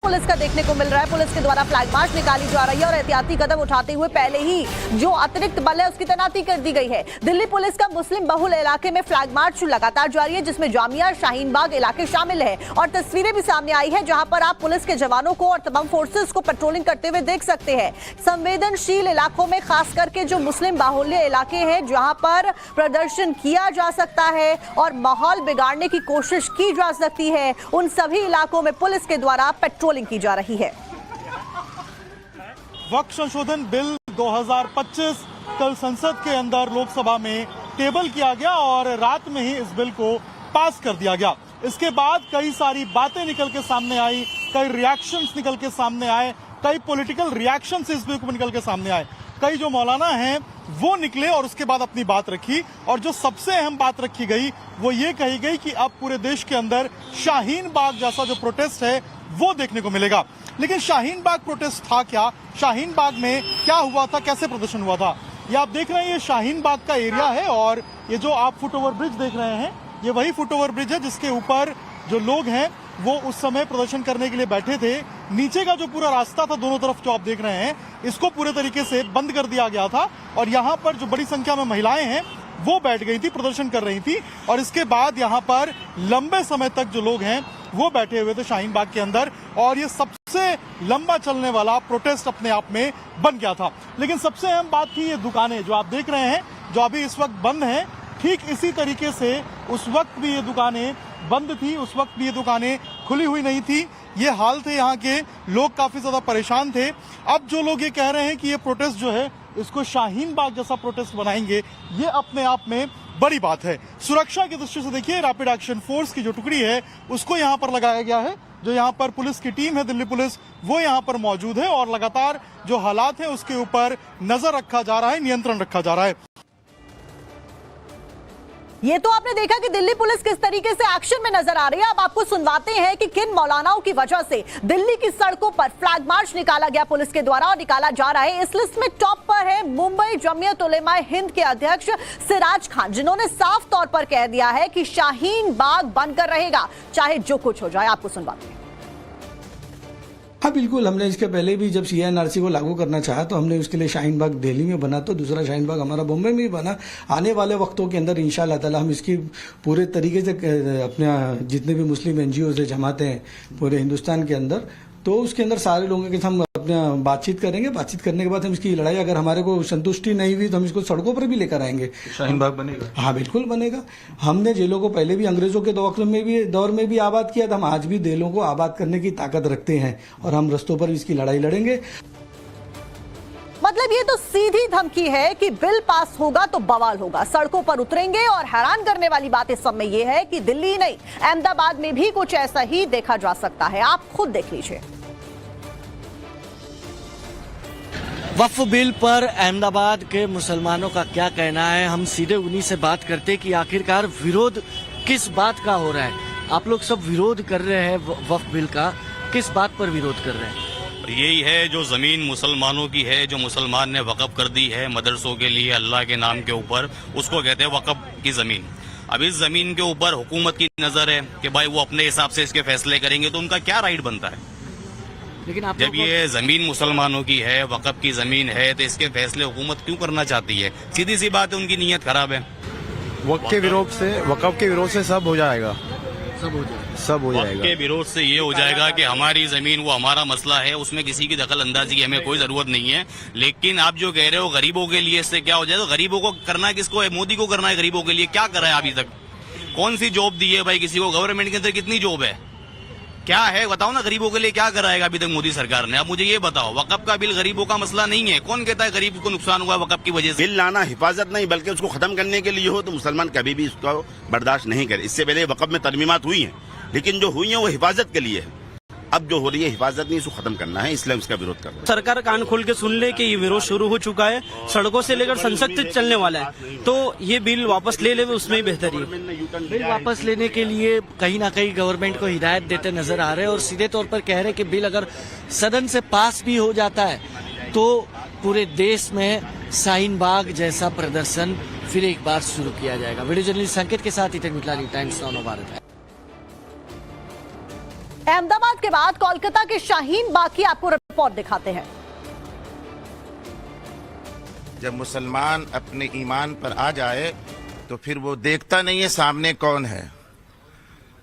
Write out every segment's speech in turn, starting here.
Police का देखने को मिल रहा है। पुलिस के द्वारा फ्लैग मार्च निकाली जा रही है और एहतियाती कदम उठाते हुए पहले ही जो अतिरिक्त बल है उसकी तैनाती कर दी गई है। दिल्ली पुलिस का मुस्लिम बहुल इलाके में फ्लैग मार्च लगातार जारी है, जिसमें जामिया शाहीन बाग इलाके शामिल है और तस्वीरें भी सामने आई है जहां पर आप पुलिस के जवानों को और तमाम फोर्सेस को पेट्रोलिंग करते हुए देख सकते हैं। संवेदनशील इलाकों में खास करके जो मुस्लिम बाहुल्य इलाके हैं जहां पर प्रदर्शन किया जा सकता है और माहौल बिगाड़ने की कोशिश की जा सकती है, उन सभी इलाकों में पुलिस के द्वारा पेट्रोलिंग की जा रही है। वक्फ संशोधन बिल 2025 कल संसद के अंदर लोकसभा में टेबल किया गया और रात में ही इस बिल को पास कर दिया गया। इसके बाद कई सारी बातें निकल के सामने आई, कई रिएक्शंस निकल के सामने आए, कई पॉलिटिकल रिएक्शंस इस बिल को निकल के सामने आए। कई जो मौलाना हैं वो निकले और उसके बाद अपनी बात रखी और जो सबसे अहम बात रखी गई वो ये कही गई कि अब पूरे देश के अंदर शाहीन बाग जैसा जो प्रोटेस्ट है वो देखने को मिलेगा। लेकिन शाहीन बाग प्रोटेस्ट था क्या? शाहीन बाग में क्या हुआ था? कैसे प्रदर्शन हुआ था? ये आप देख रहे हैं, ये शाहीन बाग का एरिया है और ये जो आप फुट ओवर ब्रिज देख रहे हैं ये वही फुट ओवर ब्रिज है जिसके ऊपर जो लोग हैं वो उस समय प्रदर्शन करने के लिए बैठे थे। नीचे का जो पूरा रास्ता था दोनों तरफ जो आप देख रहे हैं इसको पूरे तरीके से बंद कर दिया गया था और यहाँ पर जो बड़ी संख्या में महिलाएं हैं वो बैठ गई थी, प्रदर्शन कर रही थी और इसके बाद यहाँ पर लंबे समय तक जो लोग हैं वो बैठे हुए थे शाहीन बाग के अंदर और ये सबसे लंबा चलने वाला प्रोटेस्ट अपने आप में बन गया था। लेकिन सबसे अहम बात थी ये दुकानें जो आप देख रहे हैं जो अभी इस वक्त बंद हैं, ठीक इसी तरीके से उस वक्त भी ये दुकानें बंद थी, उस वक्त भी ये दुकानें खुली हुई नहीं थी। ये हाल थे, यहाँ के लोग काफी ज्यादा परेशान थे। अब जो लोग ये कह रहे हैं कि ये प्रोटेस्ट जो है इसको शाहीन बाग जैसा प्रोटेस्ट बनाएंगे, ये अपने आप में बड़ी बात है। सुरक्षा की दृष्टि से देखिए रैपिड एक्शन फोर्स की जो टुकड़ी है उसको यहाँ पर लगाया गया है। जो यहाँ पर पुलिस की टीम है दिल्ली पुलिस वो यहाँ पर मौजूद है और लगातार जो हालात है उसके ऊपर नजर रखा जा रहा है, नियंत्रण रखा जा रहा है। ये तो आपने देखा कि दिल्ली पुलिस किस तरीके से एक्शन में नजर आ रही है। अब आपको सुनवाते हैं कि किन मौलानाओं की वजह से दिल्ली की सड़कों पर फ्लैग मार्च निकाला गया पुलिस के द्वारा और निकाला जा रहा है। इस लिस्ट में टॉप पर है मुंबई जमीयत उलेमा हिंद के अध्यक्ष सिराज खान, जिन्होंने साफ तौर पर कह दिया है कि शाहीन बाग बनकर रहेगा चाहे जो कुछ हो जाए। आपको सुनवाते हैं। हाँ बिल्कुल, हमने इसके पहले भी जब CNRC को लागू करना चाहा तो हमने उसके लिए शाहीन बाग दिल्ली में बना, तो दूसरा शाहीन बाग हमारा बॉम्बे में भी बना। आने वाले वक्तों के अंदर इंशाअल्लाह ताला हम इसकी पूरे तरीके से अपने जितने भी मुस्लिम NGO से जमाते हैं पूरे हिंदुस्तान के अंदर, तो उसके अंदर सारे लोगों के साथ हम अपने बातचीत करेंगे। बातचीत करने के बाद हम इसकी लड़ाई अगर हमारे को संतुष्टि नहीं हुई तो हम इसको सड़कों पर भी लेकर आएंगे। शाहीन बाग बनेगा? हाँ बिल्कुल बनेगा। हमने जेलों को पहले भी अंग्रेजों के दौर में भी आबाद किया था, हम आज भी जेलों को आबाद करने की ताकत रखते हैं और हम रस्तों पर इसकी लड़ाई लड़ेंगे। मतलब ये तो सीधी धमकी है कि बिल पास होगा तो बवाल होगा, सड़कों पर उतरेंगे। और हैरान करने वाली बात इस समय ये है कि दिल्ली नहीं अहमदाबाद में भी कुछ ऐसा ही देखा जा सकता है। आप खुद देख लीजिए। वक्फ बिल पर अहमदाबाद के मुसलमानों का क्या कहना है, हम सीधे उन्हीं से बात करते कि आखिरकार विरोध किस बात का हो रहा है। आप लोग सब विरोध कर रहे हैं वक्फ बिल का, किस बात पर विरोध कर रहे हैं? यही है जो जमीन मुसलमानों की है, जो मुसलमान ने वक़्फ़ कर दी है मदरसों के लिए अल्लाह के नाम के ऊपर, उसको कहते हैं वक़्फ़ की ज़मीन। अब इस ज़मीन के ऊपर हुकूमत की नज़र है कि भाई वो अपने हिसाब से इसके फैसले करेंगे, तो उनका क्या राइट बनता है? लेकिन आप जब ये ज़मीन मुसलमानों की है, वक़्फ़ की ज़मीन है, तो इसके फैसले हुकूमत क्यों करना चाहती है? सीधी सी बात है, उनकी नीयत खराब है। वक्फ के विरोध से सब हो जाएगा, सब हो जाएगा। वक्फ के विरोध से ये हो जाएगा कि हमारी जमीन वो हमारा मसला है, उसमें किसी की दखल अंदाजी की हमें कोई जरूरत नहीं है। लेकिन आप जो कह रहे हो गरीबों के लिए, इससे क्या हो जाए? तो गरीबों को करना है किसको है? मोदी को करना है। गरीबों के लिए क्या करा है अभी तक? कौन सी जॉब दी है भाई किसी को? गवर्नमेंट के अंदर कितनी जॉब है? क्या है बताओ ना, गरीबों के लिए क्या कराएगा अभी तक मोदी सरकार ने? अब मुझे ये बताओ, वक़्फ़ का बिल गरीबों का मसला नहीं है। कौन कहता है गरीब को नुकसान हुआ वक़्फ़ की वजह से? बिल लाना हिफाजत नहीं बल्कि उसको खत्म करने के लिए हो तो मुसलमान कभी भी उसको बर्दाश्त नहीं करे। इससे पहले वक़्फ़ में तरमीमात हुई हैं, लेकिन जो हुई है वो हिफाजत के लिए है। अब जो हो रही है हिफाजत नहीं, इसको खत्म करना है, इसलिए उसका विरोध कर रहे हैं। सरकार कान खोल के सुन ले कि ये विरोध शुरू हो चुका है, सड़कों से लेकर संसद तक चलने वाला है, तो ये बिल वापस ले उसमें ही बेहतरी है। बिल वापस लेने के लिए कहीं ना कहीं गवर्नमेंट को हिदायत देते नजर आ रहे हैं और सीधे तौर पर कह रहे हैं कि बिल अगर सदन से पास भी हो जाता है तो पूरे देश में शाहीन बाग जैसा प्रदर्शन फिर एक बार शुरू किया जाएगा। वीडियो जर्नलिस्ट संकेत के साथ इतने मिटलानी, टाइम्स नाउ भारत। अहमदाबाद के बाद कोलकाता के शाहीन बाग की आपको रिपोर्ट दिखाते हैं। जब मुसलमान अपने ईमान पर आ जाए तो फिर वो देखता नहीं है सामने कौन है।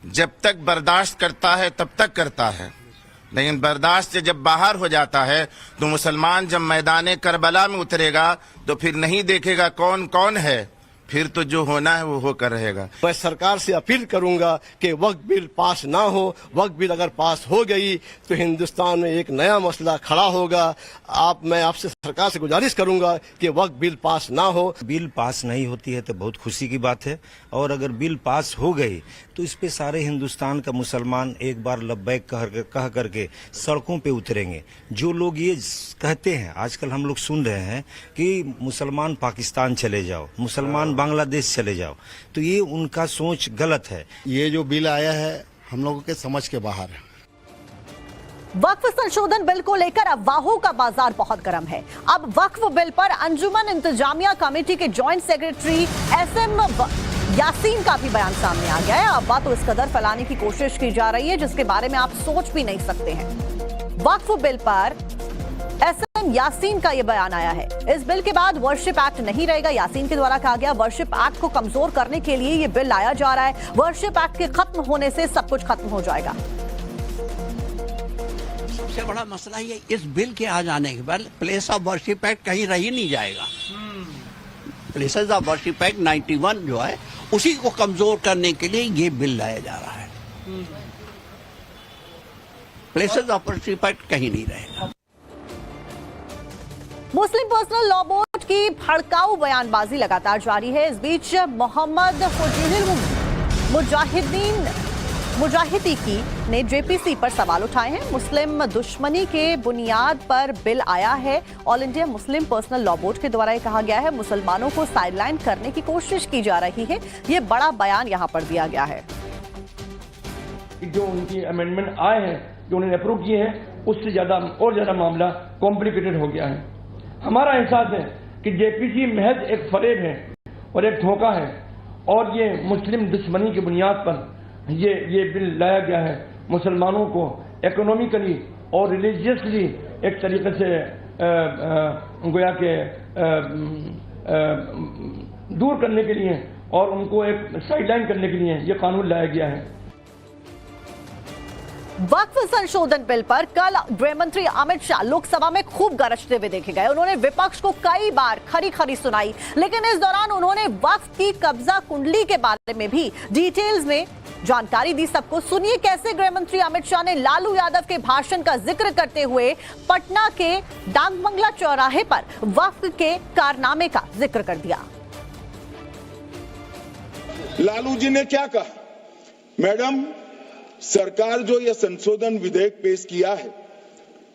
जब तक बर्दाश्त करता है तब तक करता है, लेकिन बर्दाश्त से जब बाहर हो जाता है तो मुसलमान जब मैदान करबला में उतरेगा तो फिर नहीं देखेगा कौन कौन है, फिर तो जो होना है वो होकर रहेगा। मैं सरकार से अपील करूंगा कि वक्फ बिल पास ना हो। वक्फ बिल अगर पास हो गई तो हिंदुस्तान में एक नया मसला खड़ा होगा। मैं आपसे सरकार से गुजारिश करूंगा कि वक्फ बिल पास ना हो। बिल पास नहीं होती है तो बहुत खुशी की बात है, और अगर बिल पास हो गई तो इस पे सारे हिंदुस्तान का मुसलमान एक बार लब्बैक कह करके सड़कों पे उतरेंगे। जो लोग ये कहते हैं, आजकल हम लोग सुन रहे हैं कि मुसलमान पाकिस्तान चले जाओ, मुसलमान बांग्लादेश चले जाओ, तो ये उनका सोच गलत है। ये जो बिल आया है हम लोगों के समझ के बाहर है। वक्फ संशोधन बिल को लेकर अफवाहों का बाजार बहुत गर्म है। अब वक्फ बिल पर अंजुमन इंतजामिया कमेटी के जॉइंट सेक्रेटरी SM यासीन का भी बयान सामने आ गया है। अफवाह तो इस कदर फैलाने की कोशिश की जा रही है जिसके बारे में आप सोच भी नहीं सकते हैं। वक्फ बिल पर SM यासीन का यह बयान आया है। इस बिल के बाद वर्शिप एक्ट नहीं रहेगा। यासीन के द्वारा कहा गया वर्शिप एक्ट को कमजोर करने के लिए यह बिल लाया जा रहा है। वर्शिप एक्ट के खत्म होने से सब कुछ खत्म हो जाएगा। सबसे बड़ा मसला ये, इस बिल के आ जाने के बाद प्लेस ऑफ वर्शिप एक्ट कहीं रह ही नहीं जाएगा। प्लेसेस ऑफ वर्शिप एक्ट 91 जो है उसी को कमजोर करने के लिए ये बिल लाया जा रहा है। प्लेसेस ऑफ वर्शिप एक्ट कहीं नहीं रहेगा। मुस्लिम पर्सनल लॉ बोर्ड की भड़काऊ बयानबाजी लगातार जारी है। इस बीच मोहम्मद मुजाहिदी की ने JPC पर सवाल उठाए हैं। मुस्लिम दुश्मनी के बुनियाद पर बिल आया है। All India Muslim personal law board के द्वारा कहा गया है मुसलमानों को साइडलाइन करने की कोशिश की जा रही है। ये बड़ा बयान यहाँ पर दिया गया है। जो उनकी अमेंडमेंट आए हैं, जो उन्होंने अप्रूव किए हैं, उससे ज्यादा मामला कॉम्प्लिकेटेड हो गया है। हमारा एहसास है कि JPC महज एक फरेब है और एक धोखा है, और ये मुस्लिम दुश्मनी की बुनियाद पर ये बिल लाया गया है। मुसलमानों को इकोनॉमिकली और रिलीजियसली एक तरीके से गोया के दूर करने के लिए और उनको एक साइडलाइन करने के लिए ये कानून लाया गया है। वक्फ संशोधन बिल पर कल गृह मंत्री अमित शाह लोकसभा में खूब गरजते हुए देखे गए। उन्होंने विपक्ष को कई बार खरी खरी सुनाई, लेकिन इस दौरान उन्होंने वक्फ की कब्जा कुंडली के बारे में भी डिटेल्स में जानकारी दी सबको। सुनिए कैसे गृह मंत्री अमित शाह ने लालू यादव के भाषण का जिक्र करते हुए पटना के डाक बंगला चौराहे पर वक्फ के कारनामे का जिक्र कर दिया। लालू जी ने क्या कहा? मैडम, सरकार जो यह संशोधन विधेयक पेश किया है,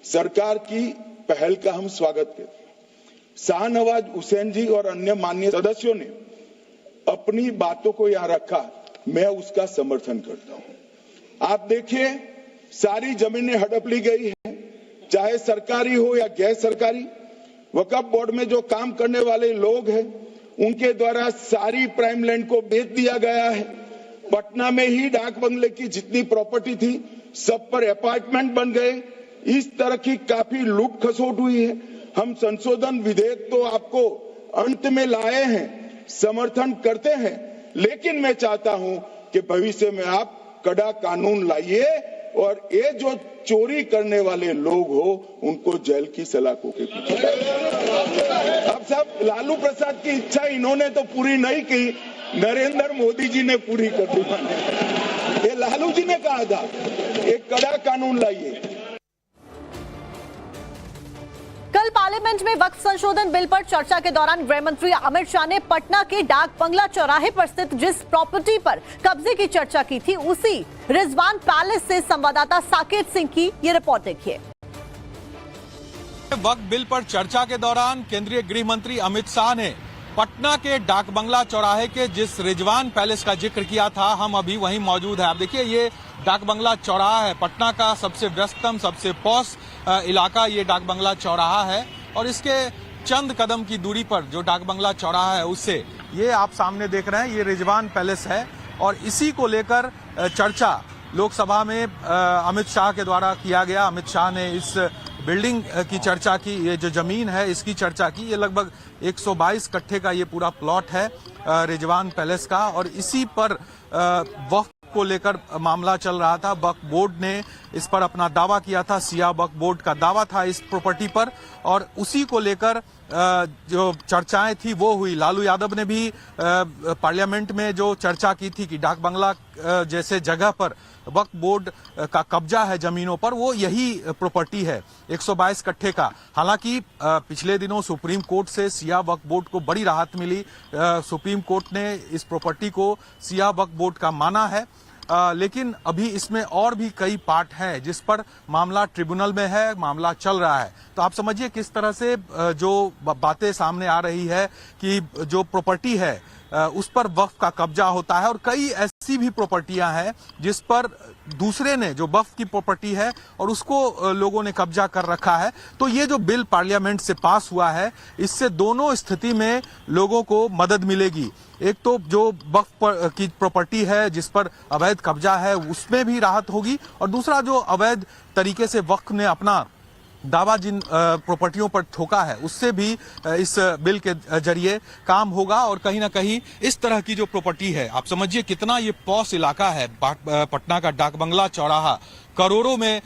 सरकार की पहल का हम स्वागत करते हैं। शाहनवाज हुसैन जी और अन्य माननीय सदस्यों ने अपनी बातों को यहाँ रखा, मैं उसका समर्थन करता हूं। आप देखिए, सारी जमीनें हड़प ली गई है, चाहे सरकारी हो या गैर सरकारी। वक्फ बोर्ड में जो काम करने वाले लोग हैं, उनके द्वारा सारी प्राइम लैंड को बेच दिया गया है। पटना में ही डाक बंगले की जितनी प्रॉपर्टी थी, सब पर अपार्टमेंट बन गए। इस तरह की काफी लूट खसोट हुई है। हम संशोधन विधेयक तो आपको अंत में लाए हैं, समर्थन करते हैं, लेकिन मैं चाहता हूं कि भविष्य में आप कड़ा कानून लाइए और ये जो चोरी करने वाले लोग हो उनको जेल की सलाखों के पीछे। अब साहब, लालू प्रसाद की इच्छा इन्होंने तो पूरी नहीं की, नरेंद्र मोदी जी ने पूरी कर दी। ये लालू जी ने कहा था एक कड़ा कानून लाइए। कल पार्लियामेंट में वक्फ संशोधन बिल पर चर्चा के दौरान गृह मंत्री अमित शाह ने पटना के डाक बंगला चौराहे पर स्थित जिस प्रॉपर्टी पर कब्जे की चर्चा की थी, उसी रिजवान पैलेस से संवाददाता साकेत सिंह की ये रिपोर्ट देखिए। वक्फ बिल पर चर्चा के दौरान केंद्रीय गृह मंत्री अमित शाह ने पटना के डाक बंगला चौराहे के जिस रिजवान पैलेस का जिक्र किया था, हम अभी वहीं मौजूद है। आप देखिए, ये डाक बंगला चौराहा है, पटना का सबसे व्यस्तम, सबसे पॉश इलाका ये डाक बंगला चौराहा है, और इसके चंद कदम की दूरी पर जो डाक बंगला चौराहा है उससे ये आप सामने देख रहे हैं, ये रिजवान पैलेस है, और इसी को लेकर चर्चा लोकसभा में अमित शाह के द्वारा किया गया। अमित शाह ने इस बिल्डिंग की चर्चा की, ये जो जमीन है इसकी चर्चा की। ये लगभग 122 कट्ठे का ये पूरा प्लॉट है रिजवान पैलेस का, और इसी पर वक्फ को लेकर मामला चल रहा था। वक्फ बोर्ड ने इस पर अपना दावा किया था, सिया वक्फ बोर्ड का दावा था इस प्रॉपर्टी पर, और उसी को लेकर जो चर्चाएं थी वो हुई। लालू यादव ने भी पार्लियामेंट में जो चर्चा की थी कि डाक बंगला जैसे जगह पर वक्फ बोर्ड का कब्जा है जमीनों पर, वो यही प्रॉपर्टी है 122 कट्ठे का। हालांकि पिछले दिनों सुप्रीम कोर्ट से सिया वक्फ बोर्ड को बड़ी राहत मिली। सुप्रीम कोर्ट ने इस प्रॉपर्टी को सिया वक्फ बोर्ड का माना है, लेकिन अभी इसमें और भी कई पार्ट हैं जिस पर मामला ट्रिब्यूनल में है, मामला चल रहा है। तो आप समझिए किस तरह से जो बातें सामने आ रही है कि जो प्रॉपर्टी है उस पर वक्फ का कब्जा होता है, और कई ऐसी भी प्रॉपर्टियां हैं जिस पर दूसरे ने जो वक्फ की प्रॉपर्टी है और उसको लोगों ने कब्जा कर रखा है। तो ये जो बिल पार्लियामेंट से पास हुआ है, इससे दोनों स्थिति में लोगों को मदद मिलेगी। एक तो जो वक्फ की प्रॉपर्टी है जिस पर अवैध कब्जा है उसमें भी राहत होगी, और दूसरा जो अवैध तरीके से वक्फ ने अपना दावा जिन प्रॉपर्टियों पर ठोका है उससे भी इस बिल के जरिए काम होगा। और कहीं ना कहीं इस तरह की जो प्रॉपर्टी है, आप समझिए कितना ये पॉश इलाका है। पटना का डाक बंगला चौराहा करोड़ों में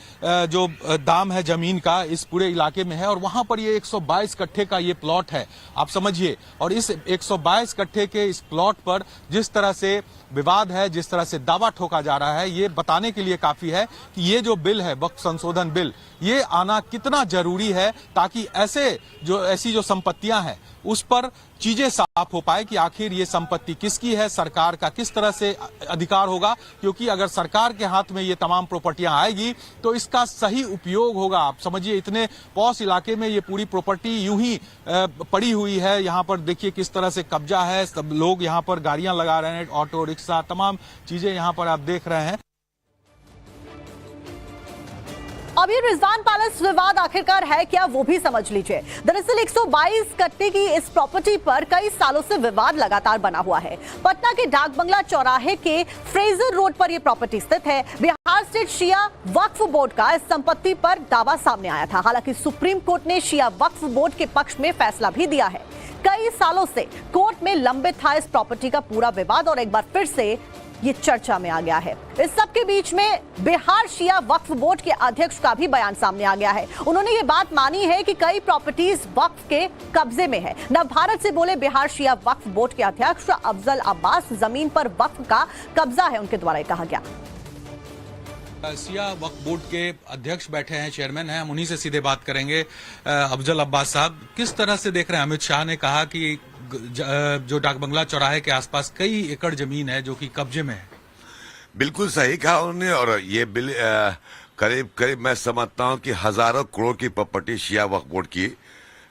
जो दाम है जमीन का इस पूरे इलाके में है, और वहां पर ये 122 कट्ठे का ये प्लॉट है, आप समझिए। और इस 122 कट्ठे के इस प्लॉट पर जिस तरह से विवाद है, जिस तरह से दावा ठोका जा रहा है, ये बताने के लिए काफी है कि ये जो बिल है वक्फ संशोधन बिल, ये आना कितना जरूरी है, ताकि ऐसी जो संपत्तियां हैं उस पर चीजें साफ हो पाए कि आखिर ये संपत्ति किसकी है, सरकार का किस तरह से अधिकार होगा। क्योंकि अगर सरकार के हाथ में ये तमाम प्रॉपर्टियां आएगी तो इसका सही उपयोग होगा। आप समझिए इतने पॉश इलाके में ये पूरी प्रॉपर्टी यूं ही पड़ी हुई है। यहाँ पर देखिए किस तरह से कब्जा है, सब लोग यहाँ पर गाड़ियां लगा रहे हैं, ऑटो रिक्शा तमाम चीजें यहाँ पर आप देख रहे हैं। अब ये रिजवान पैलेस विवाद आखिरकार है क्या, वो भी समझ लीजिए। दरअसल 122 कट्टे की इस प्रॉपर्टी पर कई सालों से विवाद लगातार बना हुआ है। पटना के डाक बंगला चौराहे के फ्रेजर रोड पर यह प्रॉपर्टी स्थित है। बिहार स्टेट शिया वक्फ बोर्ड का इस संपत्ति पर दावा सामने आया था। हालांकि सुप्रीम कोर्ट ने शिया वक्फ बोर्ड के पक्ष में फैसला भी दिया है। कई सालों से कोर्ट में लंबित था इस प्रॉपर्टी का पूरा विवाद, और एक बार फिर से ये चर्चा में आ गया है। इस सब के बीच में बिहार शिया वक्फ बोर्ड के अध्यक्ष का भी बयान सामने आ गया है। उन्होंने ये बात मानी है कि कई प्रॉपर्टीज वक्फ के कब्जे में है। नवभारत से बोले बिहार शिया वक्फ बोर्ड के अध्यक्ष अफजल अब्बास, जमीन पर वक्फ का कब्जा है उनके द्वारा कहा गया। सिया वक्फ बोर्ड के अध्यक्ष बैठे हैं, चेयरमैन हैं, हम उन्हीं से सीधे बात करेंगे। अफजल अब्बास साहब, किस तरह से देख रहे हैं? अमित शाह ने कहा कि जो डाक बंगला चौराहे के आसपास कई एकड़ जमीन है जो कि कब्जे में है। बिल्कुल सही कहा उन्होंने, और ये बिल करीब करीब मैं समझता हूँ कि हजारों करोड़ की प्रॉपर्टी शिया वक्फ बोर्ड की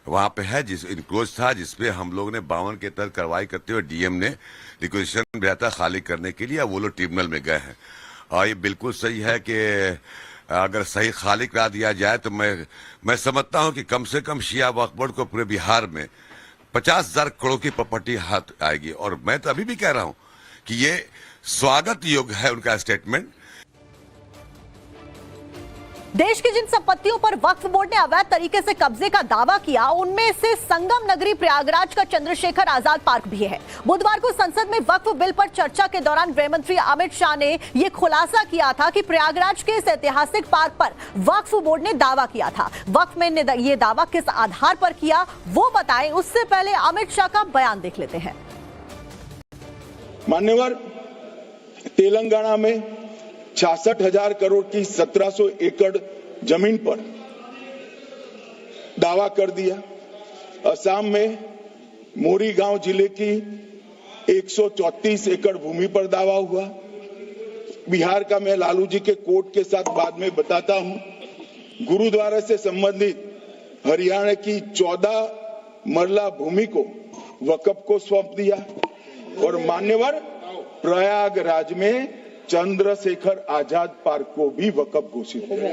वहां पे है, जिस इंक्लोज था, जिसपे हम लोग ने 52 के तहत कार्रवाई करते हुए डीएम ने रिक्वेजिशन भेजा था खाली करने के लिए। वो लोग ट्रिब्यूनल में गए हैं, और ये बिल्कुल सही है कि अगर सही खाली करा दिया जाए तो मैं समझता हूं कि कम से कम शिया वक्फ बोर्ड को पूरे बिहार में 50,000 करोड़ की प्रॉपर्टी हाथ आएगी। और मैं तो अभी भी कह रहा हूं कि ये स्वागत योग्य है उनका स्टेटमेंट। देश की जिन संपत्तियों पर वक्फ बोर्ड ने अवैध तरीके से कब्जे का दावा किया, उनमें से संगम नगरी प्रयागराज का चंद्रशेखर आजाद पार्क भी है। बुधवार को संसद में वक्फ बिल पर चर्चा के दौरान गृह मंत्री अमित शाह ने यह खुलासा किया था कि प्रयागराज के इस ऐतिहासिक पार्क पर वक्फ बोर्ड ने दावा किया था। वक्फ में ने यह दावा किस आधार पर किया वो बताएं, उससे पहले अमित शाह का बयान देख लेते हैं। मान्यवर, तेलंगाना में 66,000 करोड़ की 1700 एकड़ जमीन पर दावा कर दिया। असम में मोरीगांव जिले की 134 एकड़ भूमि पर दावा हुआ। बिहार का मैं लालू जी के कोर्ट के साथ बाद में बताता हूं। गुरुद्वारा से संबंधित हरियाणा की 14 मरला भूमि को वक्फ को सौंप दिया। और मान्यवर, प्रयागराज में चंद्रशेखर आजाद पार्क को भी वक्फ घोषित किया।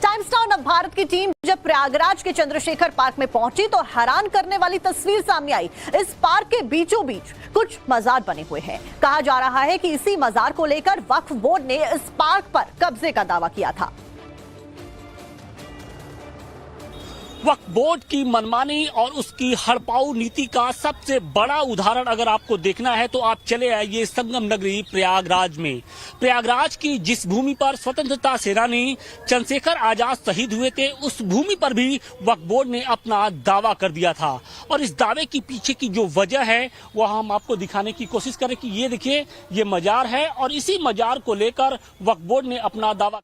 टाइम्स नाउ तरफ भारत की टीम जब प्रयागराज के चंद्रशेखर पार्क में पहुंची तो हैरान करने वाली तस्वीर सामने आई। इस पार्क के बीचों बीच कुछ मजार बने हुए हैं। कहा जा रहा है कि इसी मजार को लेकर वक्फ बोर्ड ने इस पार्क पर कब्जे का दावा किया था। वक्फ बोर्ड की मनमानी और उसकी हड़पाऊ नीति का सबसे बड़ा उदाहरण अगर आपको देखना है तो आप चले आइए संगम नगरी प्रयागराज में। प्रयागराज की जिस भूमि पर स्वतंत्रता सेनानी चंद्रशेखर आजाद शहीद हुए थे, उस भूमि पर भी वक्फ बोर्ड ने अपना दावा कर दिया था। और इस दावे की पीछे की जो वजह है वह हम आपको दिखाने की कोशिश करें कि ये देखिए, ये मजार है और इसी मजार को लेकर वक्फ बोर्ड ने अपना दावा